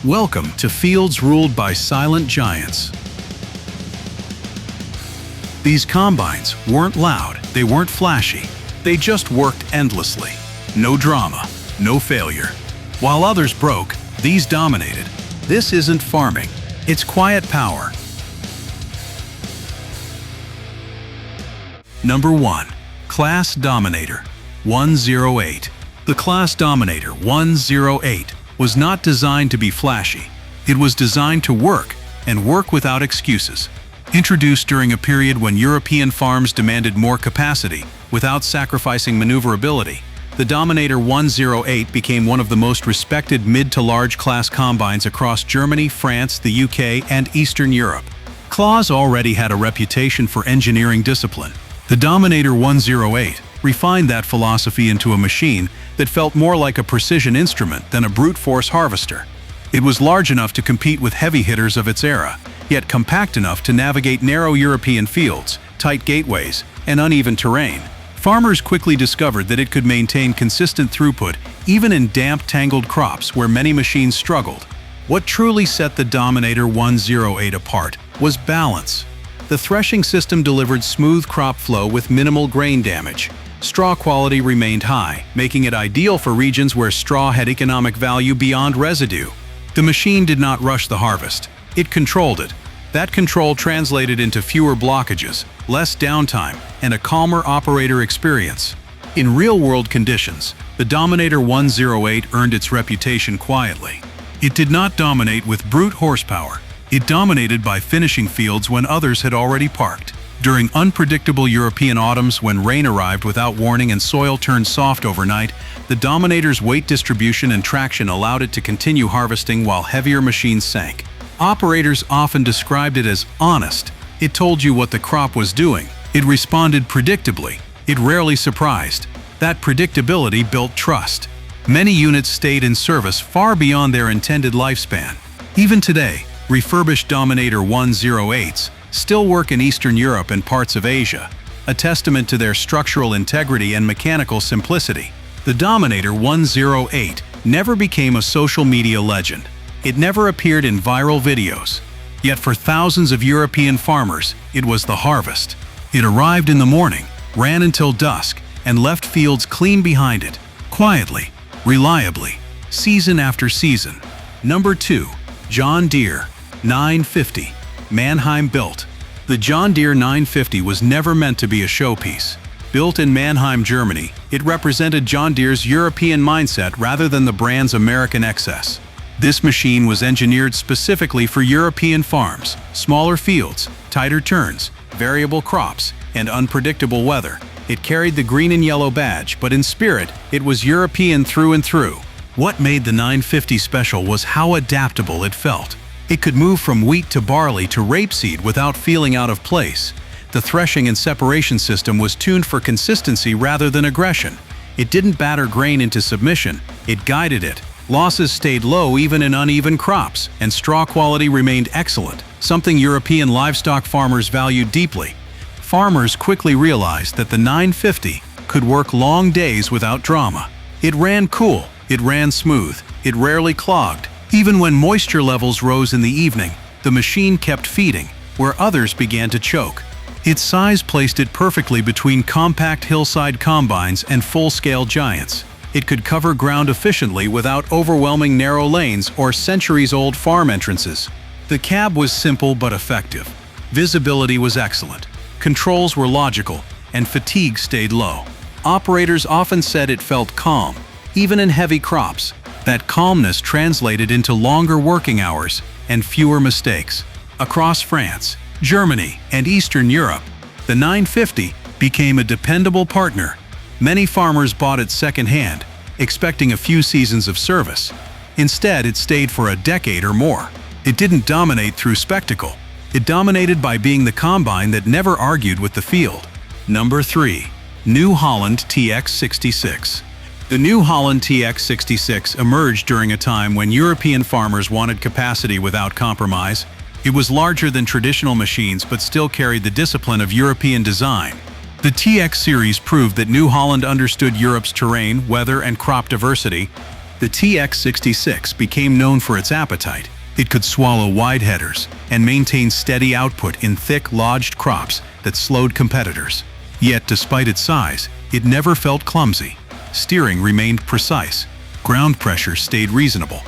Welcome to fields ruled by silent giants. These combines weren't loud, they weren't flashy. They just worked endlessly. No drama, no failure. While others broke, these dominated. This isn't farming, it's quiet power. Number 1. Claas Dominator 108. The Claas Dominator 108 was not designed to be flashy. It was designed to work, and work without excuses. Introduced during a period when European farms demanded more capacity without sacrificing maneuverability, the Dominator 108 became one of the most respected mid to large class combines across Germany, France, the UK, and Eastern Europe. Claas already had a reputation for engineering discipline. The Dominator 108 refined that philosophy into a machine that felt more like a precision instrument than a brute force harvester. It was large enough to compete with heavy hitters of its era, yet compact enough to navigate narrow European fields, tight gateways, and uneven terrain. Farmers quickly discovered that it could maintain consistent throughput even in damp, tangled crops where many machines struggled. What truly set the Dominator 108 apart was balance. The threshing system delivered smooth crop flow with minimal grain damage. Straw quality remained high, making it ideal for regions where straw had economic value beyond residue. The machine did not rush the harvest. It controlled it. That control translated into fewer blockages, less downtime, and a calmer operator experience. In real-world conditions, the Dominator 108 earned its reputation quietly. It did not dominate with brute horsepower. It dominated by finishing fields when others had already parked. During unpredictable European autumns when rain arrived without warning and soil turned soft overnight, the Dominator's weight distribution and traction allowed it to continue harvesting while heavier machines sank. Operators often described it as honest. It told you what the crop was doing. It responded predictably. It rarely surprised. That predictability built trust. Many units stayed in service far beyond their intended lifespan. Even today, refurbished Dominator 108s still work in Eastern Europe and parts of Asia, a testament to their structural integrity and mechanical simplicity. The Dominator 108 never became a social media legend. It never appeared in viral videos. Yet for thousands of European farmers, it was the harvest. It arrived in the morning, ran until dusk, and left fields clean behind it, quietly, reliably, season after season. Number 2. John Deere 950. Mannheim built. The John Deere 950 was never meant to be a showpiece. Built in Mannheim, Germany, it represented John Deere's European mindset rather than the brand's American excess. This machine was engineered specifically for European farms, smaller fields, tighter turns, variable crops, and unpredictable weather. It carried the green and yellow badge, but in spirit, it was European through and through. What made the 950 special was how adaptable it felt. It could move from wheat to barley to rapeseed without feeling out of place. The threshing and separation system was tuned for consistency rather than aggression. It didn't batter grain into submission, it guided it. Losses stayed low even in uneven crops, and straw quality remained excellent, something European livestock farmers valued deeply. Farmers quickly realized that the 950 could work long days without drama. It ran cool, it ran smooth, it rarely clogged. Even when moisture levels rose in the evening, the machine kept feeding, where others began to choke. Its size placed it perfectly between compact hillside combines and full-scale giants. It could cover ground efficiently without overwhelming narrow lanes or centuries-old farm entrances. The cab was simple but effective. Visibility was excellent. Controls were logical, and fatigue stayed low. Operators often said it felt calm, even in heavy crops. That calmness translated into longer working hours and fewer mistakes. Across France, Germany, and Eastern Europe, the 950 became a dependable partner. Many farmers bought it secondhand, expecting a few seasons of service. Instead, it stayed for a decade or more. It didn't dominate through spectacle. It dominated by being the combine that never argued with the field. Number 3. New Holland TX66. The new Holland TX66 emerged during a time when European farmers wanted capacity without compromise. It was larger than traditional machines but still carried the discipline of European design. The TX series proved that New Holland understood Europe's terrain, weather, and crop diversity. The TX66 became known for its appetite. It could swallow wide headers and maintain steady output in thick, lodged crops that slowed competitors. Yet, despite its size, it never felt clumsy. Steering remained precise. Ground pressure stayed reasonable.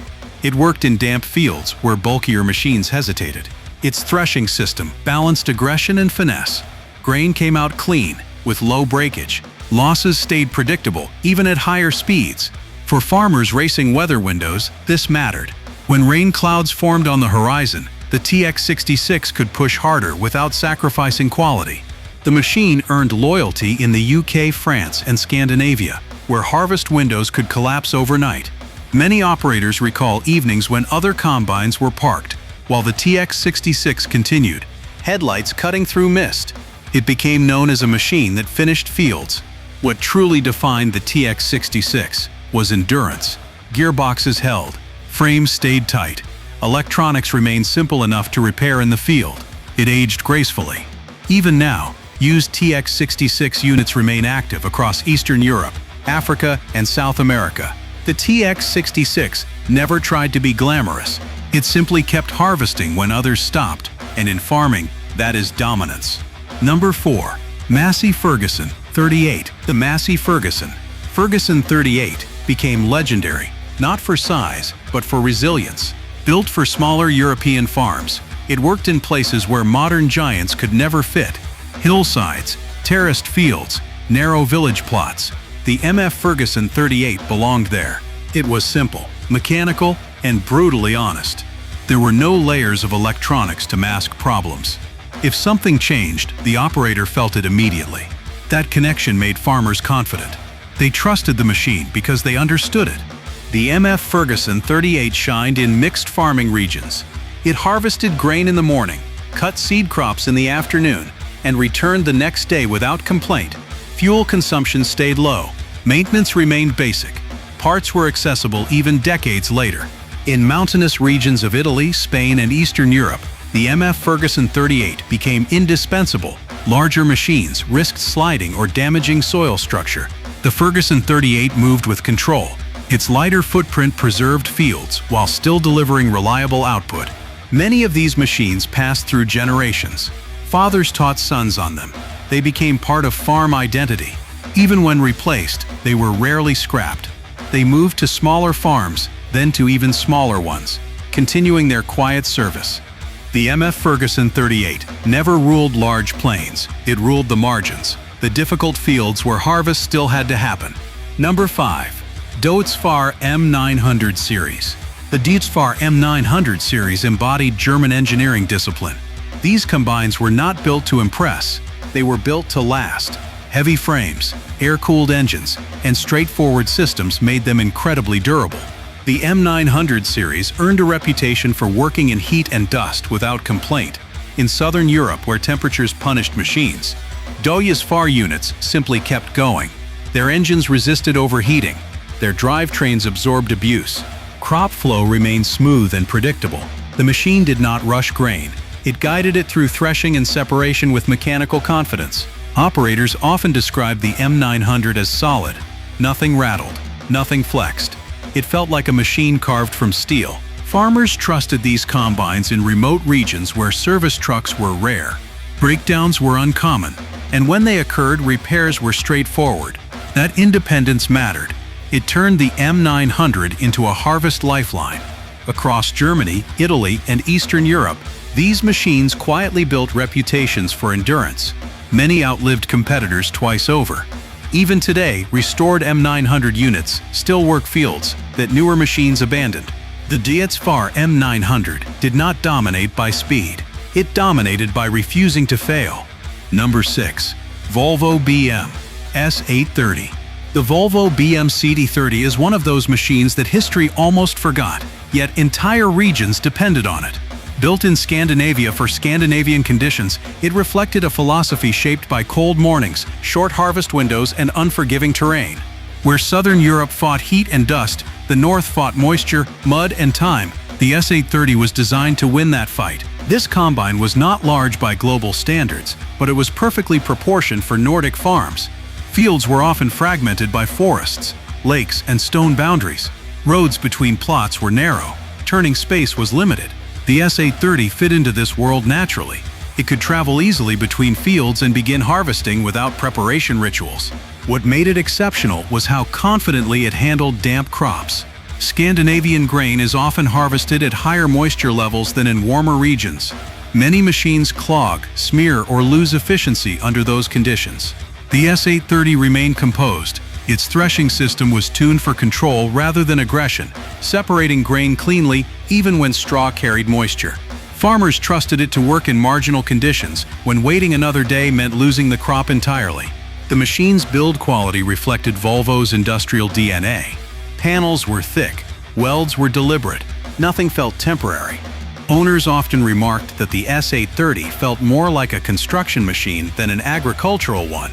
It worked in damp fields where bulkier machines hesitated. Its threshing system balanced aggression and finesse. Grain came out clean, with low breakage. Losses stayed predictable, even at higher speeds. For farmers racing weather windows, this mattered. When rain clouds formed on the horizon, the TX66 could push harder without sacrificing quality. The machine earned loyalty in the UK, France, and Scandinavia, where harvest windows could collapse overnight. Many operators recall evenings when other combines were parked, while the TX66 continued, headlights cutting through mist. It became known as a machine that finished fields. What truly defined the TX66 was endurance. Gearboxes held, frames stayed tight, electronics remained simple enough to repair in the field. It aged gracefully. Even now, used TX66 units remain active across Eastern Europe, Africa, and South America. The TX66 never tried to be glamorous. It simply kept harvesting when others stopped, and in farming, that is dominance. Number 4. Massey Ferguson 38. The Massey Ferguson 38 became legendary, not for size, but for resilience. Built for smaller European farms, it worked in places where modern giants could never fit. Hillsides, terraced fields, narrow village plots. The MF Ferguson 38 belonged there. It was simple, mechanical, and brutally honest. There were no layers of electronics to mask problems. If something changed, the operator felt it immediately. That connection made farmers confident. They trusted the machine because they understood it. The MF Ferguson 38 shined in mixed farming regions. It harvested grain in the morning, cut seed crops in the afternoon, and returned the next day without complaint. Fuel consumption stayed low. Maintenance remained basic. Parts were accessible even decades later. In mountainous regions of Italy, Spain, and Eastern Europe, the MF Ferguson 38 became indispensable. Larger machines risked sliding or damaging soil structure. The Ferguson 38 moved with control. Its lighter footprint preserved fields while still delivering reliable output. Many of these machines passed through generations. Fathers taught sons on them. They became part of farm identity. Even when replaced, they were rarely scrapped. They moved to smaller farms, then to even smaller ones, continuing their quiet service. The MF Ferguson 38 never ruled large plains. It ruled the margins, the difficult fields where harvest still had to happen. Number 5. Deutz-Fahr M900 series. The Deutz-Fahr M900 series embodied German engineering discipline. These combines were not built to impress. They were built to last. Heavy frames, air-cooled engines, and straightforward systems made them incredibly durable. The M900 series earned a reputation for working in heat and dust without complaint. In southern Europe, where temperatures punished machines, Deutz-Fahr units simply kept going. Their engines resisted overheating. Their drivetrains absorbed abuse. Crop flow remained smooth and predictable. The machine did not rush grain. It guided it through threshing and separation with mechanical confidence. Operators often described the M900 as solid. Nothing rattled, nothing flexed. It felt like a machine carved from steel. Farmers trusted these combines in remote regions where service trucks were rare. Breakdowns were uncommon, and when they occurred, repairs were straightforward. That independence mattered. It turned the M900 into a harvest lifeline. Across Germany, Italy, and Eastern Europe, these machines quietly built reputations for endurance. Many outlived competitors twice over. Even today, restored M900 units still work fields that newer machines abandoned. The Deutz-Fahr M900 did not dominate by speed. It dominated by refusing to fail. Number 6. Volvo BM S830. The Volvo BM S830 is one of those machines that history almost forgot, yet entire regions depended on it. Built in Scandinavia for Scandinavian conditions, it reflected a philosophy shaped by cold mornings, short harvest windows, and unforgiving terrain. Where southern Europe fought heat and dust, the north fought moisture, mud, and time. The S830 was designed to win that fight. This combine was not large by global standards, but it was perfectly proportioned for Nordic farms. Fields were often fragmented by forests, lakes, and stone boundaries. Roads between plots were narrow, turning space was limited. The S830 fit into this world naturally. It could travel easily between fields and begin harvesting without preparation rituals. What made it exceptional was how confidently it handled damp crops. Scandinavian grain is often harvested at higher moisture levels than in warmer regions. Many machines clog, smear, or lose efficiency under those conditions. The S830 remained composed. Its threshing system was tuned for control rather than aggression, separating grain cleanly even when straw carried moisture. Farmers trusted it to work in marginal conditions when waiting another day meant losing the crop entirely. The machine's build quality reflected Volvo's industrial DNA. Panels were thick, welds were deliberate, nothing felt temporary. Owners often remarked that the S830 felt more like a construction machine than an agricultural one.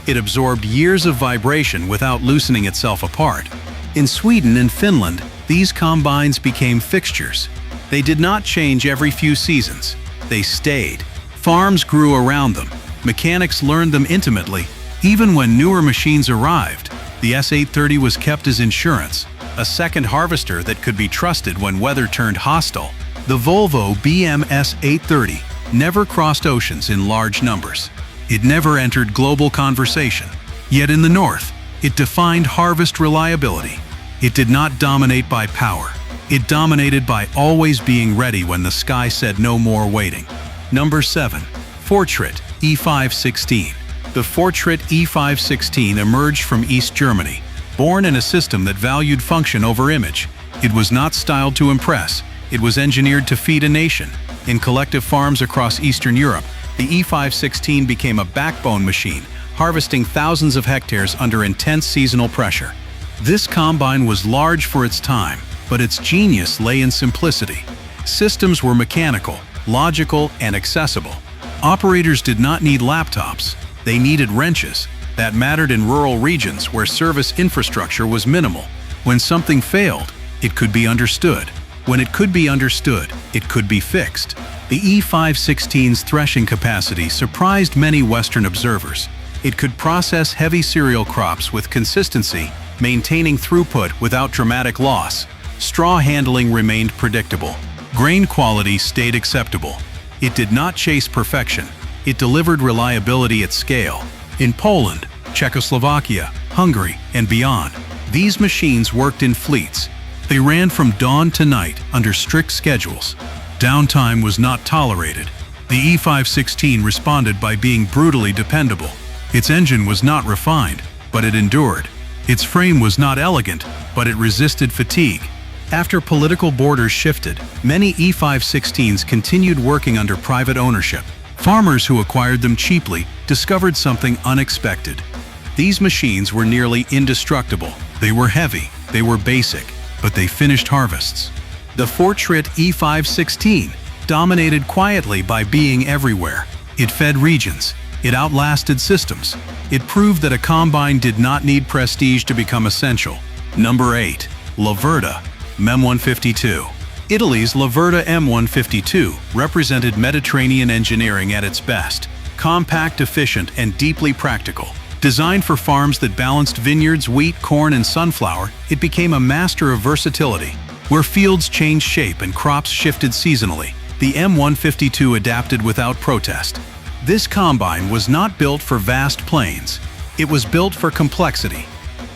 It absorbed years of vibration without loosening itself apart. In Sweden and Finland, these combines became fixtures. They did not change every few seasons. They stayed. Farms grew around them. Mechanics learned them intimately. Even when newer machines arrived, the S830 was kept as insurance, a second harvester that could be trusted when weather turned hostile. The Volvo BM S830 never crossed oceans in large numbers. It never entered global conversation. Yet in the north, it defined harvest reliability. It did not dominate by power. It dominated by always being ready when the sky said no more waiting. Number 7. Fortschritt E516. The Fortschritt E516 emerged from East Germany, born in a system that valued function over image. It was not styled to impress. It was engineered to feed a nation. In collective farms across Eastern Europe, the E516 became a backbone machine, harvesting thousands of hectares under intense seasonal pressure. This combine was large for its time, but its genius lay in simplicity. Systems were mechanical, logical, and accessible. Operators did not need laptops. They needed wrenches. That mattered in rural regions where service infrastructure was minimal. When something failed, it could be understood. When it could be understood, it could be fixed. The E516's threshing capacity surprised many Western observers. It could process heavy cereal crops with consistency, maintaining throughput without dramatic loss. Straw handling remained predictable. Grain quality stayed acceptable. It did not chase perfection. It delivered reliability at scale. In Poland, Czechoslovakia, Hungary, and beyond, these machines worked in fleets. They ran from dawn to night under strict schedules. Downtime was not tolerated. The E516 responded by being brutally dependable. Its engine was not refined, but it endured. Its frame was not elegant, but it resisted fatigue. After political borders shifted, many E516s continued working under private ownership. Farmers who acquired them cheaply discovered something unexpected. These machines were nearly indestructible. They were heavy, they were basic, but they finished harvests. The Fortschritt E516 dominated quietly by being everywhere. It fed regions. It outlasted systems. It proved that a combine did not need prestige to become essential. Number 8. Laverda M152. Italy's Laverda M152 represented Mediterranean engineering at its best. Compact, efficient, and deeply practical. Designed for farms that balanced vineyards, wheat, corn, and sunflower, it became a master of versatility. Where fields changed shape and crops shifted seasonally, the M152 adapted without protest. This combine was not built for vast plains. It was built for complexity.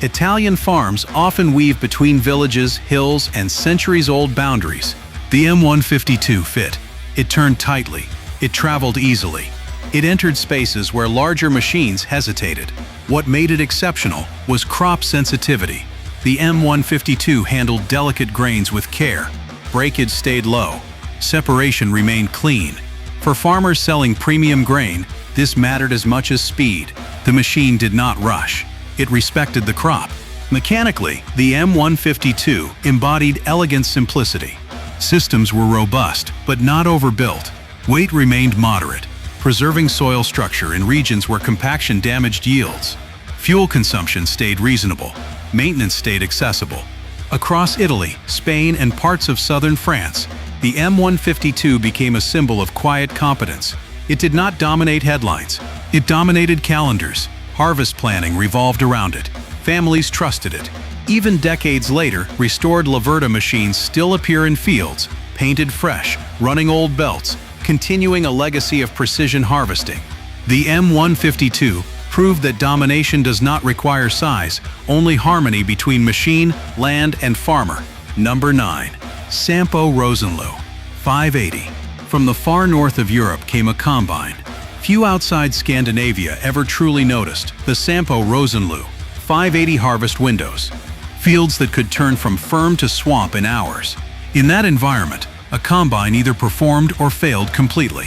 Italian farms often weave between villages, hills, and centuries-old boundaries. The M152 fit. It turned tightly. It traveled easily. It entered spaces where larger machines hesitated. What made it exceptional was crop sensitivity. The M152 handled delicate grains with care. Breakage stayed low. Separation remained clean. For farmers selling premium grain, this mattered as much as speed. The machine did not rush. It respected the crop. Mechanically, the M152 embodied elegant simplicity. Systems were robust, but not overbuilt. Weight remained moderate, preserving soil structure in regions where compaction damaged yields. Fuel consumption stayed reasonable. Maintenance stayed accessible. Across Italy, Spain, and parts of southern France, the M152 became a symbol of quiet competence. It did not dominate headlines. It dominated calendars. Harvest planning revolved around it. Families trusted it. Even decades later, restored Laverda machines still appear in fields, painted fresh, running old belts, continuing a legacy of precision harvesting. The M152 proved that domination does not require size, only harmony between machine, land, and farmer. Number 9. Sampo Rosenlew 580. From the far north of Europe came a combine. Few outside Scandinavia ever truly noticed the Sampo Rosenlew 580 harvest windows. Fields that could turn from firm to swamp in hours. In that environment, a combine either performed or failed completely.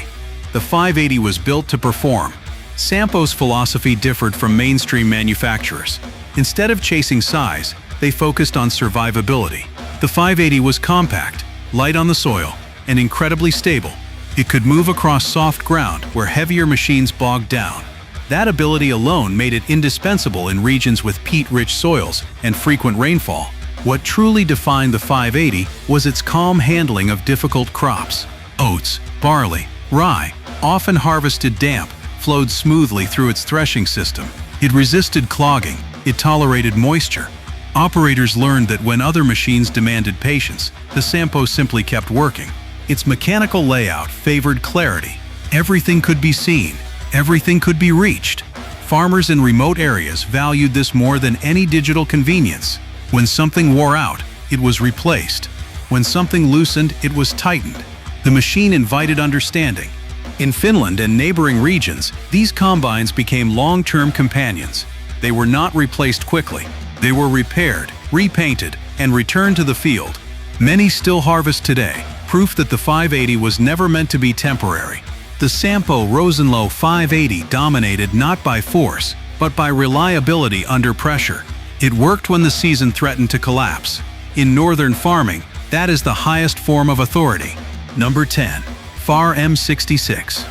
The 580 was built to perform. Sampo's philosophy differed from mainstream manufacturers. Instead of chasing size, they focused on survivability. The 580 was compact, light on the soil, and incredibly stable. It could move across soft ground where heavier machines bogged down. That ability alone made it indispensable in regions with peat-rich soils and frequent rainfall. What truly defined the 580 was its calm handling of difficult crops. Oats, barley, rye, often harvested damp, flowed smoothly through its threshing system. It resisted clogging, it tolerated moisture. Operators learned that when other machines demanded patience, the Sampo simply kept working. Its mechanical layout favored clarity. Everything could be seen, everything could be reached. Farmers in remote areas valued this more than any digital convenience. When something wore out, it was replaced. When something loosened, it was tightened. The machine invited understanding. In Finland and neighboring regions, these combines became long-term companions. They were not replaced quickly. They were repaired, repainted, and returned to the field. Many still harvest today, proof that the 580 was never meant to be temporary. The Sampo Rosenlew 580 dominated not by force, but by reliability under pressure. It worked when the season threatened to collapse. In northern farming, that is the highest form of authority. Number 10. Fahr M66.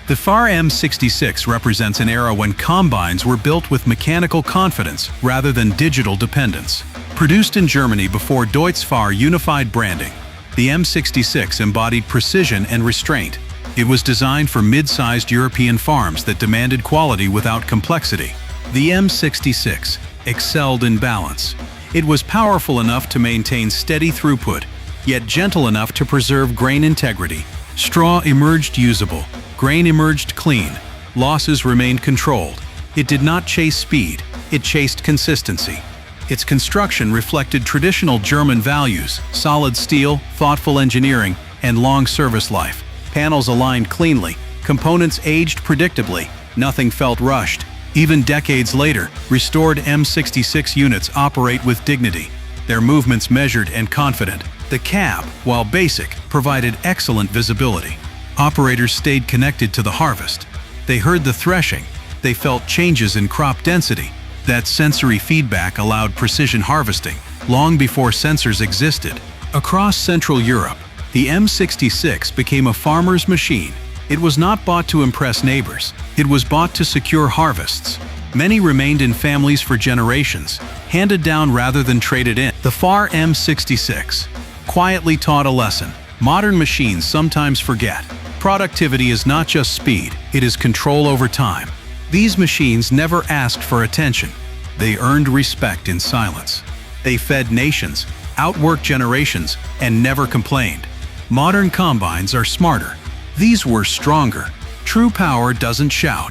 The Fahr M66 represents an era when combines were built with mechanical confidence rather than digital dependence. Produced in Germany before Deutz-Fahr unified branding, the M66 embodied precision and restraint. It was designed for mid-sized European farms that demanded quality without complexity. The M66 excelled in balance. It was powerful enough to maintain steady throughput, yet gentle enough to preserve grain integrity. Straw emerged usable, grain emerged clean, losses remained controlled. It did not chase speed, it chased consistency. Its construction reflected traditional German values: solid steel, thoughtful engineering, and long service life. Panels aligned cleanly, components aged predictably, nothing felt rushed. Even decades later, restored M66 units operate with dignity, their movements measured and confident. The cab, while basic, provided excellent visibility. Operators stayed connected to the harvest. They heard the threshing. They felt changes in crop density. That sensory feedback allowed precision harvesting, long before sensors existed. Across Central Europe, the M66 became a farmer's machine. It was not bought to impress neighbors. It was bought to secure harvests. Many remained in families for generations, handed down rather than traded in. The Fahr M66 quietly taught a lesson modern machines sometimes forget. Productivity is not just speed, it is control over time. These machines never asked for attention. They earned respect in silence. They fed nations, outworked generations, and never complained. Modern combines are smarter. These were stronger. True power doesn't shout.